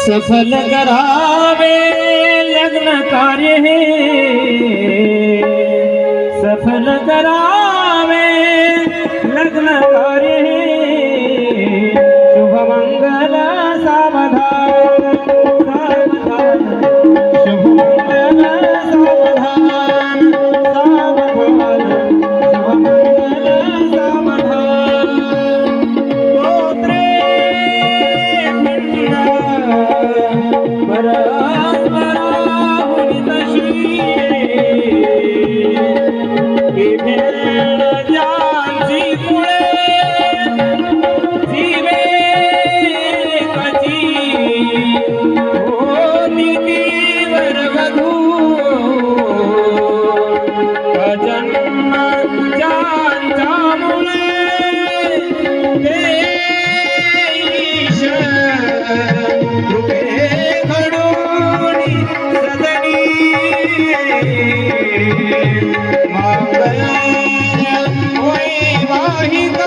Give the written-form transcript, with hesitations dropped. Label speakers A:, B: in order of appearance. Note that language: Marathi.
A: सफल करावे लग्न कार्य हे, सफल करावे लग्न कार्य हे, शुभ मंगल सावधान सावधान, शुभ मंगल सावधान सावधान, शुभ मंगल सावधान। गोत्रे परस्परा हुनितशी, ही भेट ज्यांची मुळे जीवे कची, होती ती वरवधू जन्म ज्यांच्या मुळे देश कृपे घडोनी सदनी, मंगल वैवाहिक